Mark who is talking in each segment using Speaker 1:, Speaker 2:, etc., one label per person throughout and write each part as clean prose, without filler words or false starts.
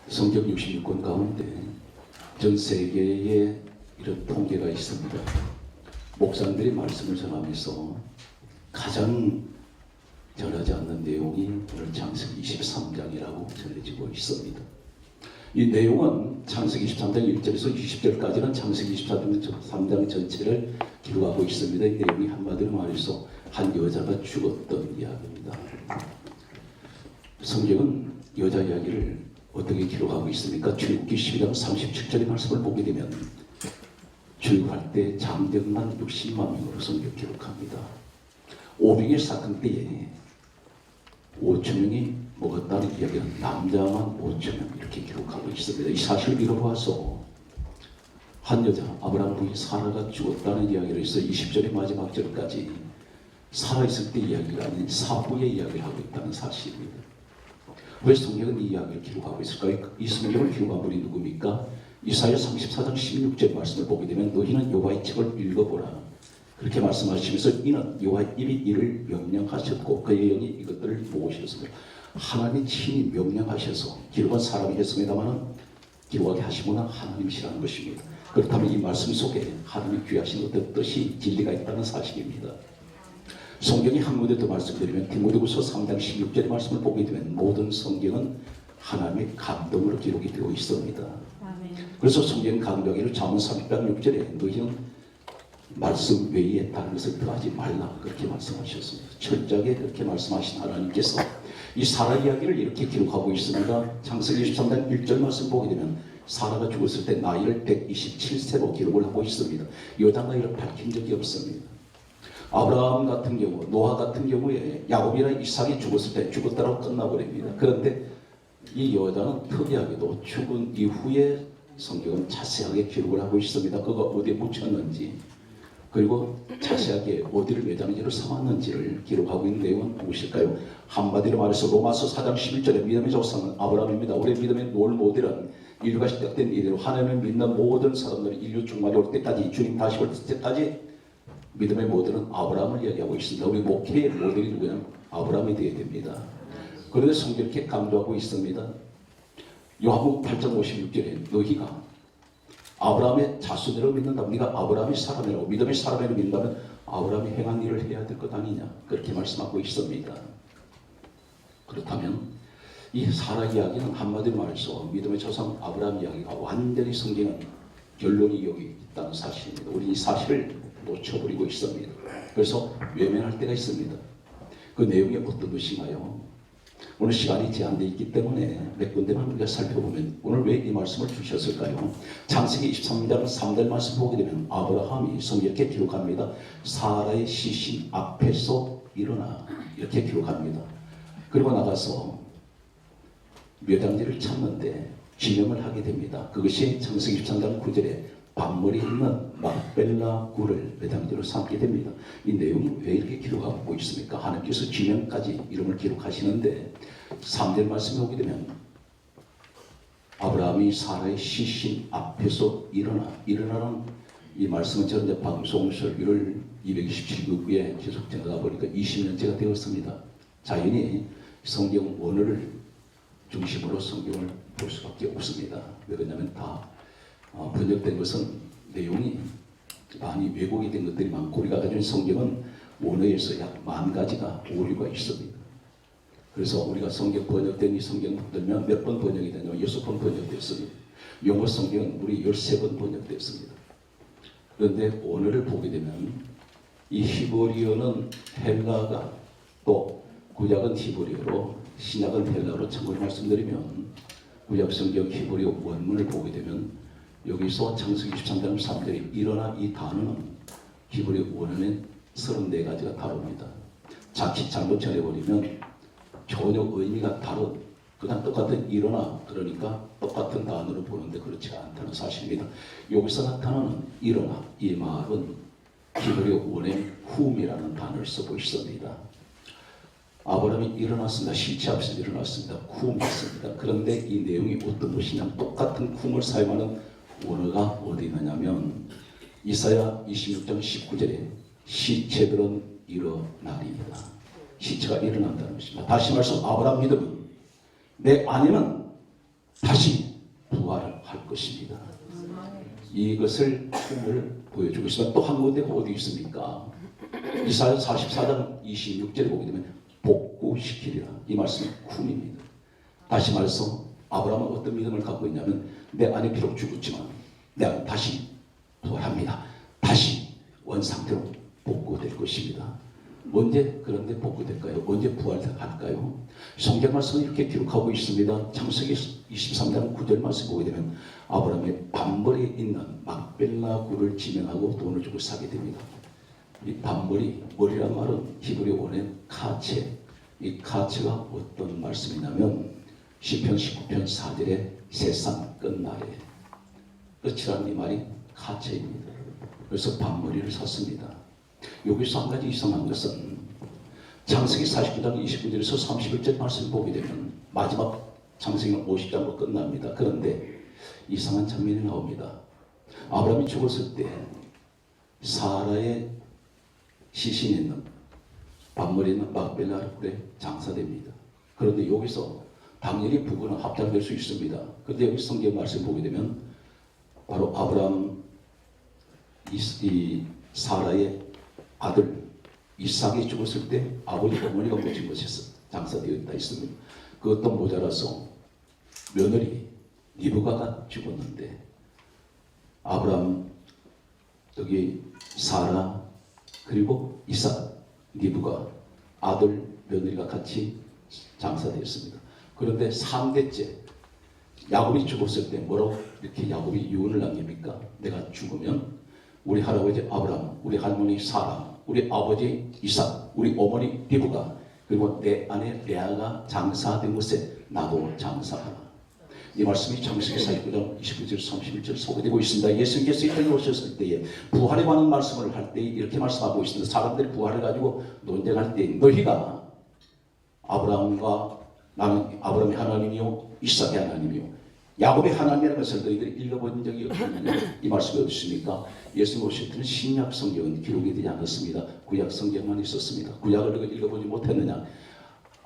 Speaker 1: 성경 66권 가운데 전 세계에 이런 통계가 있습니다. 목사님들이 말씀을 전하면서 가장 전하지 않는 내용이 오늘 창세기 23장이라고 전해지고 있습니다. 이 내용은 창세기 23장 1절에서 20절까지는 창세기 23장 전체를 기록하고 있습니다. 이 내용이 한마디로 말해서 한 여자가 죽었던 이야기입니다. 성경은 여자 이야기를 어떻게 기록하고 있습니까? 출애굽기 12장 37절의 말씀을 보게 되면 출애굽할 때 장정만 60만 명으로 성경 기록합니다. 오병의 사건 때에 5천 명이 먹었다는 이야기는 남자만 5천 명 이렇게 기록하고 있습니다. 이 사실을 미뤄봐서 한 여자 아브라함 부인 사라가 죽었다는 이야기를 해서 20절의 마지막 절까지 살아있을 때 이야기가 아닌 사후의 이야기를 하고 있다는 사실입니다. 왜 성경은 이 이야기를 기록하고 있을까요? 이 성경을 기록한 분이 누굽니까? 이사야 34장 16절 말씀을 보게 되면 너희는 여호와의 책을 읽어보라. 그렇게 말씀하시면서 이는 여호와의 입이 이를 명령하셨고 그의 영이 이것들을 보시었습니다. 하나님이 친히 명령하셔서 기록한 사람이 했습니다마는 기록하게 하신 분은 하나님이시라는 것입니다. 그렇다면 이 말씀 속에 하나님이 귀하신 어떤 뜻이 진리가 있다는 사실입니다. 성경이 한 군데 더 말씀드리면 디모데후서 3장 16절의 말씀을 보게 되면 모든 성경은 하나님의 감동으로 기록이 되어 있습니다. 그래서 성경 강조하기를 잠언 30장 6절에 너희는 말씀 외에 다른 것을 더하지 말라 그렇게 말씀하셨습니다. 철저하게 그렇게 말씀하신 하나님께서 이 사라 이야기를 이렇게 기록하고 있습니다. 창세기 23장 1절 말씀 보게 되면 사라가 죽었을 때 나이를 127세로 기록을 하고 있습니다. 여자 나이를 밝힌 적이 없습니다. 아브라함 같은 경우, 노아 같은 경우에 야곱이나 이삭이 죽었을 때 죽었다라고 끝나버립니다. 그런데 이 여자는 특이하게도 죽은 이후에 성경은 자세하게 기록을 하고 있습니다. 그가 어디에 묻혔는지 그리고 자세하게 어디를 매장지로 삼았는지를 기록하고 있는 내용은 무엇일까요? 한마디로 말해서 로마서 4장 11절에 믿음의 조상은 아브라함입니다. 우리의 믿음의 롤 모델은 인류가 시작된 이래로 하나님을 믿는 모든 사람들이 인류 종말이 올 때까지 주님 다시 올 때까지 믿음의 모델은 아브라함을 이야기하고 있습니다. 우리 목회의 모델이 누구냐면 아브라함이 되어야 됩니다. 그런데 성경이 이렇게 강조하고 있습니다. 요한복음 8장 56절에 너희가 아브라함의 자손이라고 믿는다. 네가 아브라함의 사람이라고 믿음의 사람이라고 믿는다면 아브라함이 행한 일을 해야 될 것 아니냐. 그렇게 말씀하고 있습니다. 그렇다면 이 사라 이야기는 한마디로 말해서 믿음의 조상 아브라함 이야기가 완전히 성경은 결론이 여기 있다는 사실입니다. 우리 이 사실을 놓쳐버리고 있습니다. 그래서 외면할 때가 있습니다. 그 내용이 어떤 것인가요? 오늘 시간이 제한되어 있기 때문에 몇 군데만 우리가 살펴보면 오늘 왜 이 말씀을 주셨을까요? 창세기 23장 3절 말씀 보게 되면 아브라함이 성경에 이렇게 기록합니다. 사라의 시신 앞에서 일어나 이렇게 기록합니다. 그리고 나가서 묘장지를 찾는데 지명을 하게 됩니다. 그것이 창세기 23장 9절에 밤머리 있는 막벨라 굴을 매장지로 삼게 됩니다. 이 내용이 왜 이렇게 기록하고 있습니까? 하나님께서 지명까지 이름을 기록하시는데 3절 말씀에 오게 되면 아브라함이 사라의 시신 앞에서 일어나는 이 말씀은 저는 이제 방송 설교를 227국에 계속 전하다 보니까 20년째가 되었습니다. 자연히 성경 원어를 중심으로 성경을 볼 수밖에 없습니다. 왜 그러냐면 다 번역된 것은 내용이 많이 왜곡이 된 것들이 많고 우리가 가진 성경은 원어에서 약 10,000가지가 오류가 있습니다. 그래서 우리가 성경 번역된 이 성경을 들면 몇 번 번역이 되냐면 6번 번역됐습니다. 영어 성경은 우리 13번 번역됐습니다. 그런데 원어를 보게 되면 이 히브리어는 헬라가 또 구약은 히브리어로 신약은 헬라어로 참고로 말씀드리면 구약 성경 히브리어 원문을 보게 되면 여기서 창세기 23장 3절에 일어나 이 단어는 히브리 원어는 34가지가 다릅니다. 자칫 잘못 전해버리면 전혀 의미가 다른 그냥 똑같은 일어나 그러니까 똑같은 단어로 보는데 그렇지 않다는 사실입니다. 여기서 나타나는 일어나 이 말은 히브리 원의 훔이라는 단어를 쓰고 있습니다. 아브라함이 일어났습니다. 시체 앞에서 일어났습니다. 훔했습니다. 그런데 이 내용이 어떤 것이냐면 똑같은 훔을 사용하는 원어가 어디 있느냐면 이사야 26장 19절에 시체들은 일어나리이다. 시체가 일어난다는 것입니다. 다시 말해서 아브라함 믿음은 내 아내는 다시 부활을 할 것입니다. 이것을 꿈을 보여주고 있습니다. 또 한 군데가 어디 있습니까? 이사야 44장 26절에 보게 되면 복구시키리라. 이 말씀이 쿵입니다. 다시 말해서 아브라함은 어떤 믿음을 갖고 있냐면 내 안에 비록 죽었지만 내 안에 다시 부활합니다. 다시 원상태로 복구될 것입니다. 언제 그런데 복구될까요? 언제 부활할까요? 성경 말씀은 이렇게 기록하고 있습니다. 창세기 23장 9절 말씀 보게 되면 아브라함의 반머리에 있는 막벨라 굴을 지명하고 돈을 주고 사게 됩니다. 이 반머리, 머리란 말은 히브리 원의 카체. 이 카체가 어떤 말씀이냐면 시편 19편 4절에 세상 끝날에 끝이라는 이 말이 카체입니다. 그래서 반머리를 샀습니다. 여기서 한 가지 이상한 것은 창세기 49장 29절에서 31절 말씀을 보게 되면 마지막 창세기 50장으로 끝납니다. 그런데 이상한 장면이 나옵니다. 아브라함이 죽었을 때 사라의 시신이 있는 반머리 있는 막벨라 굴에 장사됩니다. 그런데 여기서 당연히 부부는 합장될 수 있습니다. 그런데 여기 성경 말씀 보게 되면 바로 아브라함 이 사라의 아들 이삭이 죽었을 때 아버지 어머니가 모신 것에서 장사되어 있다 있습니다. 그것도 모자라서 며느리 리브가가 죽었는데 아브라함 여기 사라 그리고 이삭 리브가 아들 며느리가 같이 장사되었습니다. 그런데 3대째 야곱이 죽었을 때 뭐라고 이렇게 야곱이 유언을 남깁니까? 내가 죽으면 우리 할아버지 아브라함, 우리 할머니 사라, 우리 아버지 이삭, 우리 어머니 리브가 그리고 내 아내 레아가 장사된 곳에 나도 장사하라. 이 말씀이 창세기 49장 29절 31절 소개되고 있습니다. 예수님께서 이 땅에 오셨을 때에 부활에 관한 말씀을 할 때 이렇게 말씀하고 있습니다. 사람들이 부활을 가지고 논쟁할 때 너희가 아브라함과 나는 아브라함의 하나님이요 이삭의 하나님이요 야곱의 하나님이라는 것을 너희들이 읽어본 적이 없느냐? 이 말씀이 어디 있습니까? 예수님 오실 때는 신약 성경은 기록이 되지 않았습니다. 구약 성경만 있었습니다. 구약을 읽어보지 못했느냐?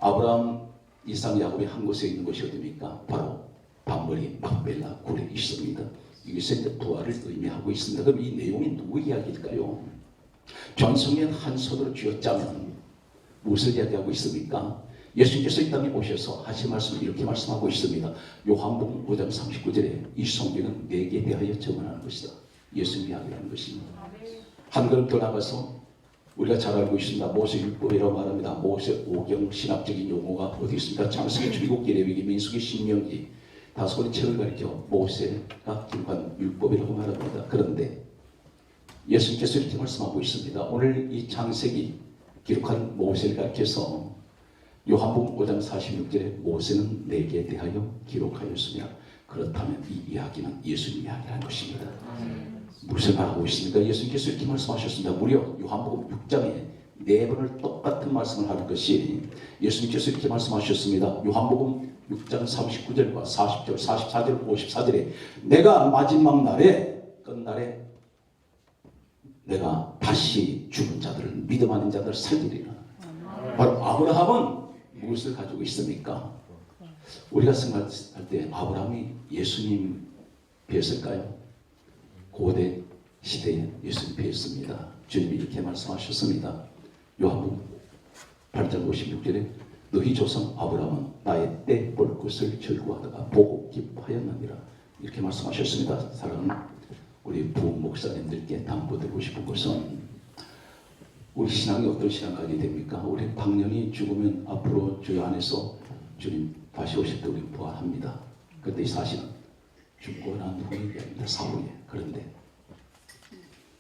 Speaker 1: 아브라함, 이삭, 야곱이 한 곳에 있는 것이 어디입니까? 바로 반머리 막벨라 굴에 있습니다. 이것이 이제 부활을 의미하고 있습니다. 그럼 이 내용이 누구 이야기일까요? 전성경 한 손으로 쥐어짜면 무엇을 이야기하고 있습니까? 예수님께서 이 땅에 오셔서 하신 말씀을 이렇게 말씀하고 있습니다. 요한복음 5장 39절에 이 성경은 내게 대하여 증언하는 것이다. 예수님 이야기하는 것입니다. 한 걸음 더 나가서 우리가 잘 알고 있습니다. 모세율법이라고 말합니다. 모세 오경 신학적인 용어가 어디 있습니까? 창세기, 출애굽기, 레위기, 민수기, 신명기 다섯 권의 책을 가리켜 모세가 기록한 율법이라고 말합니다. 그런데 예수님께서 이렇게 말씀하고 있습니다. 오늘 이 창세기 기록한 모세를 가리켜서 요한복음 5장 46절에 모세는 내게 대하여 기록하였으며 그렇다면 이 이야기는 예수님 이야기라는 것입니다. 무슨 말하고 있습니까? 예수님께서 이렇게 말씀하셨습니다. 무려 요한복음 6장에 네 번을 똑같은 말씀을 하는 것이 예수님께서 이렇게 말씀하셨습니다. 요한복음 6장 39절과 40절, 44절, 54절에 내가 마지막 날에 끝날에 내가 다시 죽은 자들을 믿음하는 자들을 살리리라. 바로 아브라함은 무엇을 가지고 있습니까? 우리가 생각할 때 아브라함이 예수님 뵀을까요? 고대 시대에 예수님 뵀습니다. 주님이 이렇게 말씀하셨습니다. 요한복음 8장 56절에 너희 조상 아브라함은 나의 때 볼 것을 절구하다가 보고 기뻐하였느니라. 이렇게 말씀하셨습니다. 사랑하는 우리 부흥 목사님들께 당부드리고 싶은 것은 우리 신앙이 어떤 신앙까지 됩니까? 우리 당연히 죽으면 앞으로 주여 안에서 주님 다시 오실 때 우리 부활합니다. 그런데 이 사실은 죽고 난 후의 이야기입니다. 사후에. 그런데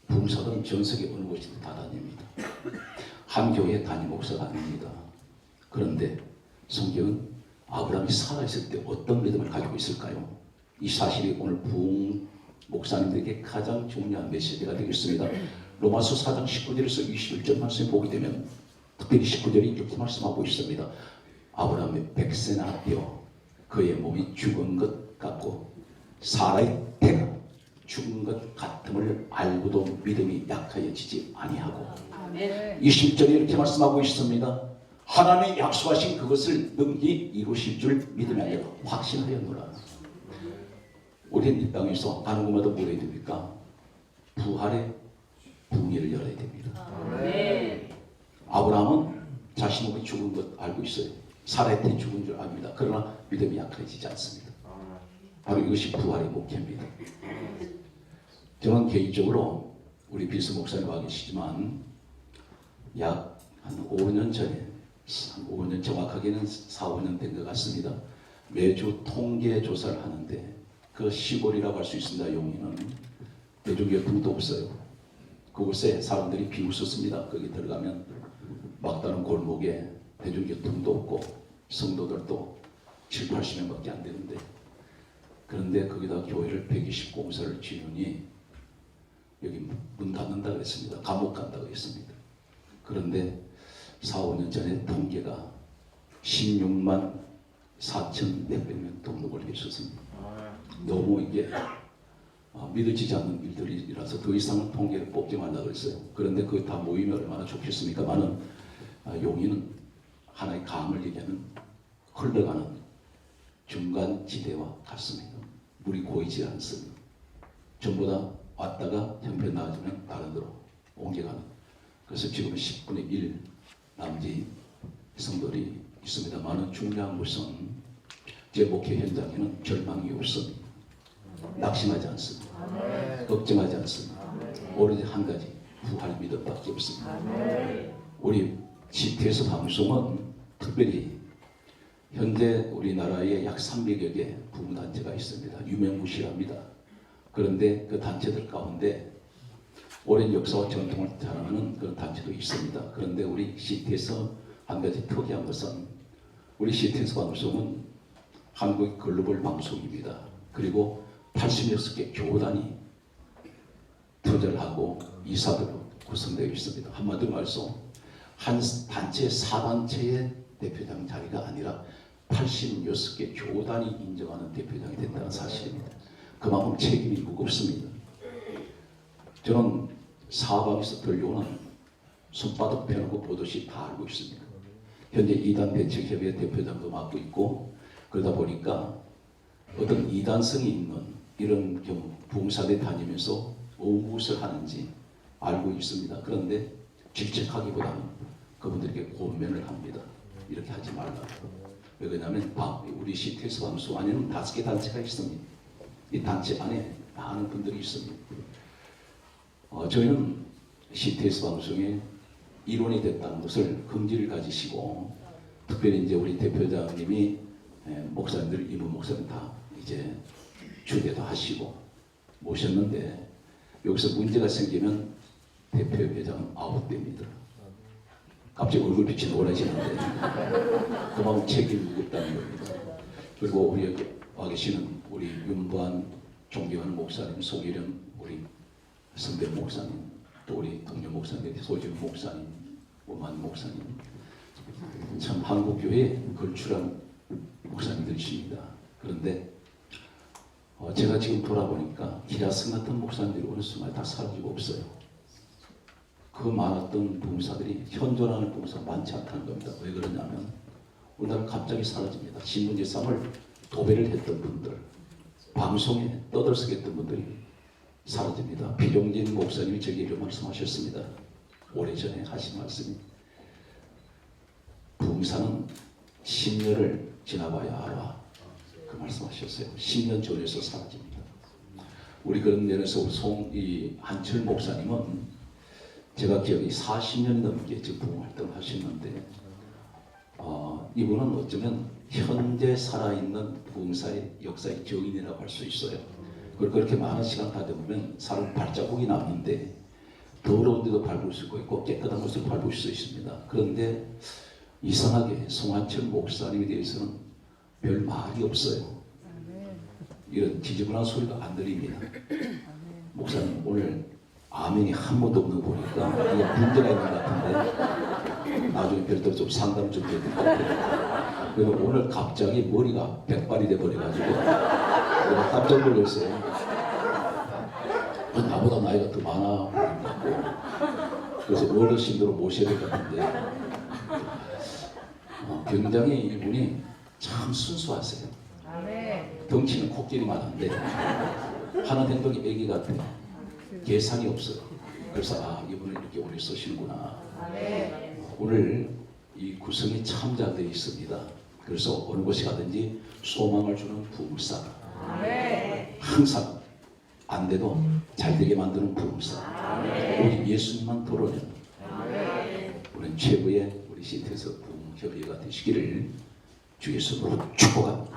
Speaker 1: 부흥사들은 전 세계 어느 곳이든 다 다닙니다. 한 교회 담임 목사가 아닙니다. 그런데 성경은 아브라함이 살아있을 때 어떤 믿음을 가지고 있을까요? 이 사실이 오늘 부흥 목사님들에게 가장 중요한 메시지가 되겠습니다. 로마서 4장 19절에서 21절 말씀을 보게 되면 특별히 19절이 이렇게 말씀하고 있습니다. 아브라함의 100세나 되어 그의 몸이 죽은 것 같고 사라의 태가 죽은 것 같음을 알고도 믿음이 약하여지지 아니하고 20절에 이렇게 말씀하고 있습니다. 하나님의 약속하신 그것을 능히 이루실 줄 믿으며 확신하였노라. 우리는 이 땅에서 가는 곳마다 뭘 해야 됩니까? 부활의 붕괴를 열어야 됩니다.
Speaker 2: 네.
Speaker 1: 아브라함은 자신 없이 죽은 것 알고 있어요. 사라의 때 죽은 줄 압니다. 그러나 믿음이 약해지지 않습니다. 바로 이것이 부활의 목표입니다. 저는 개인적으로 우리 비스 목사님 와 계시지만 약 한 5년 전에, 한 5년 정확하게는 4, 5년 된 것 같습니다. 매주 통계 조사를 하는데 그 시골이라고 할 수 있습니다. 용인은 대중교통도 없어요. 그곳에 사람들이 비웃었습니다. 거기 들어가면 막다른 골목에 대중교통도 없고 성도들도 7, 80명밖에 안 되는데, 그런데 거기다 교회를 120공사를 지으니 여기 문 닫는다 그랬습니다. 감옥 간다고 했습니다. 그런데 4, 5년 전에 통계가 16만 4,400명 등록을 해주셨습니다. 너무 이게 믿어지지 않는 일들이라서 더 이상 통계를 뽑지 말라고 했어요. 그런데 그게 다 모이면 얼마나 좋겠습니까? 많은 용인은 하나의 강을 얘기하는 흘러가는 중간 지대와 같습니다. 물이 고이지 않습니다. 전부 다 왔다가 형편 나아지면 다른 데로 옮겨가는. 그래서 지금 10분의 1 남지 성도들이 있습니다만은 중요한 것은 제 목회 현장에는 절망이 없습니다. 낙심하지 않습니다. 걱정하지 않습니다. 오로지 한 가지 부활 믿음밖에 없습니다. 우리 GTS 방송은 특별히 현재 우리나라에 약 300여 개 부흥단체가 있습니다. 유명무실합니다. 그런데 그 단체들 가운데 오랜 역사와 전통을 자랑하는 그런 단체도 있습니다. 그런데 우리 CT에서 한 가지 특이한 것은 우리 CTS 방송은 한국의 글로벌 방송입니다. 그리고 86개 교단이 투자를 하고 이사들로 구성되어 있습니다. 한마디로 말해서 한 단체, 4단체의 대표장 자리가 아니라 86개 교단이 인정하는 대표장이 된다는 사실입니다. 그만큼 책임이 무겁습니다. 저는 사방에서 들려오는 손바닥 펴놓고 보듯이 다 알고 있습니다. 현재 이단 대책협의회 대표장도 맡고 있고, 그러다 보니까 어떤 이단성이 있는 이런 경우 부흥사대 다니면서 무엇을 하는지 알고 있습니다. 그런데 질책하기보다는 그분들에게 권면을 합니다. 이렇게 하지 말라고. 왜 그러냐면 우리 CTS 방송 안에는 5개 단체가 있습니다. 이 단체 안에 많은 분들이 있습니다. 저희는 CTS 방송에 일원이 됐다는 것을 긍지를 가지시고, 특별히 이제 우리 대표장님이 목사님들, 이분 목사님 다 이제 추대도 하시고 모셨는데, 여기서 문제가 생기면 대표회장은 아웃됩니다. 갑자기 얼굴빛이 노래지는데 그만큼 책임이 무겁다는 겁니다. 그리고 우리 여기 와 계시는 우리 윤보한 존경하는 목사님, 송일영 우리 선배 목사님, 또 우리 동료 목사님, 소지훈 목사님, 오만 목사님, 참 한국교회에 걸출한 목사님들이십니다. 그런데 제가 지금 돌아보니까 기라성 같은 목사님들이 어느 순간 다 사라지고 없어요. 그 많았던 부흥사들이 현존하는 부흥사가 많지 않다는 겁니다. 왜 그러냐면 오늘 갑자기 사라집니다. 신문지상을 도배를 했던 분들, 방송에 떠들썩 했던 분들이 사라집니다. 비종진 목사님이 저에게 말씀하셨습니다. 오래전에 하신 말씀이, 부흥사는 10년을 지나봐야 알아. 그 말씀하셨어요. 10년 전에서 사라집니다. 우리 그런 면에서 한철 목사님은 제가 기억이 40년 넘게 지금 부흥활동을 하셨는데, 이분은 어쩌면 현재 살아있는 부흥사의 역사의 증인이라고 할 수 있어요. 그리고 그렇게 많은 시간 가다 보면 사람 발자국이 남는데 더러운 데도 밟을 수 있고 깨끗한 곳을 밟을 수 있습니다. 그런데 이상하게 송한철 목사님에 대해서는 별 말이 없어요. 이런 지저분한 소리가 안 들립니다. 목사님 오늘 아멘이 한 번도 없는 거 보니까 이게 문제가 있는 것 같은데 나중에 별도로 좀 상담 좀 해야 될 것 같아요. 그리고 오늘 갑자기 머리가 백발이 돼버려가지고 깜짝 놀랐어요. 나보다 나이가 더 많아. 그래서 어르신으로 모셔야 될 것 같은데 굉장히 이분이 참 순수하세요. 덩치는 코끼리만 한데 하는 행동이 애기 같아. 계산이 없어. 그래서 이분은 이렇게 오래 쓰시는구나. 오늘 이 구성이 참 잘 되어 있습니다. 그래서 어느 곳에 가든지 소망을 주는 부흥사. 항상 안 돼도 잘 되게 만드는 부흥사. 우리 예수님만 돌아오면 우리는 최고의 우리 시태에서 부흥협의회가 되시기를 주 예수님으로 축복합니다.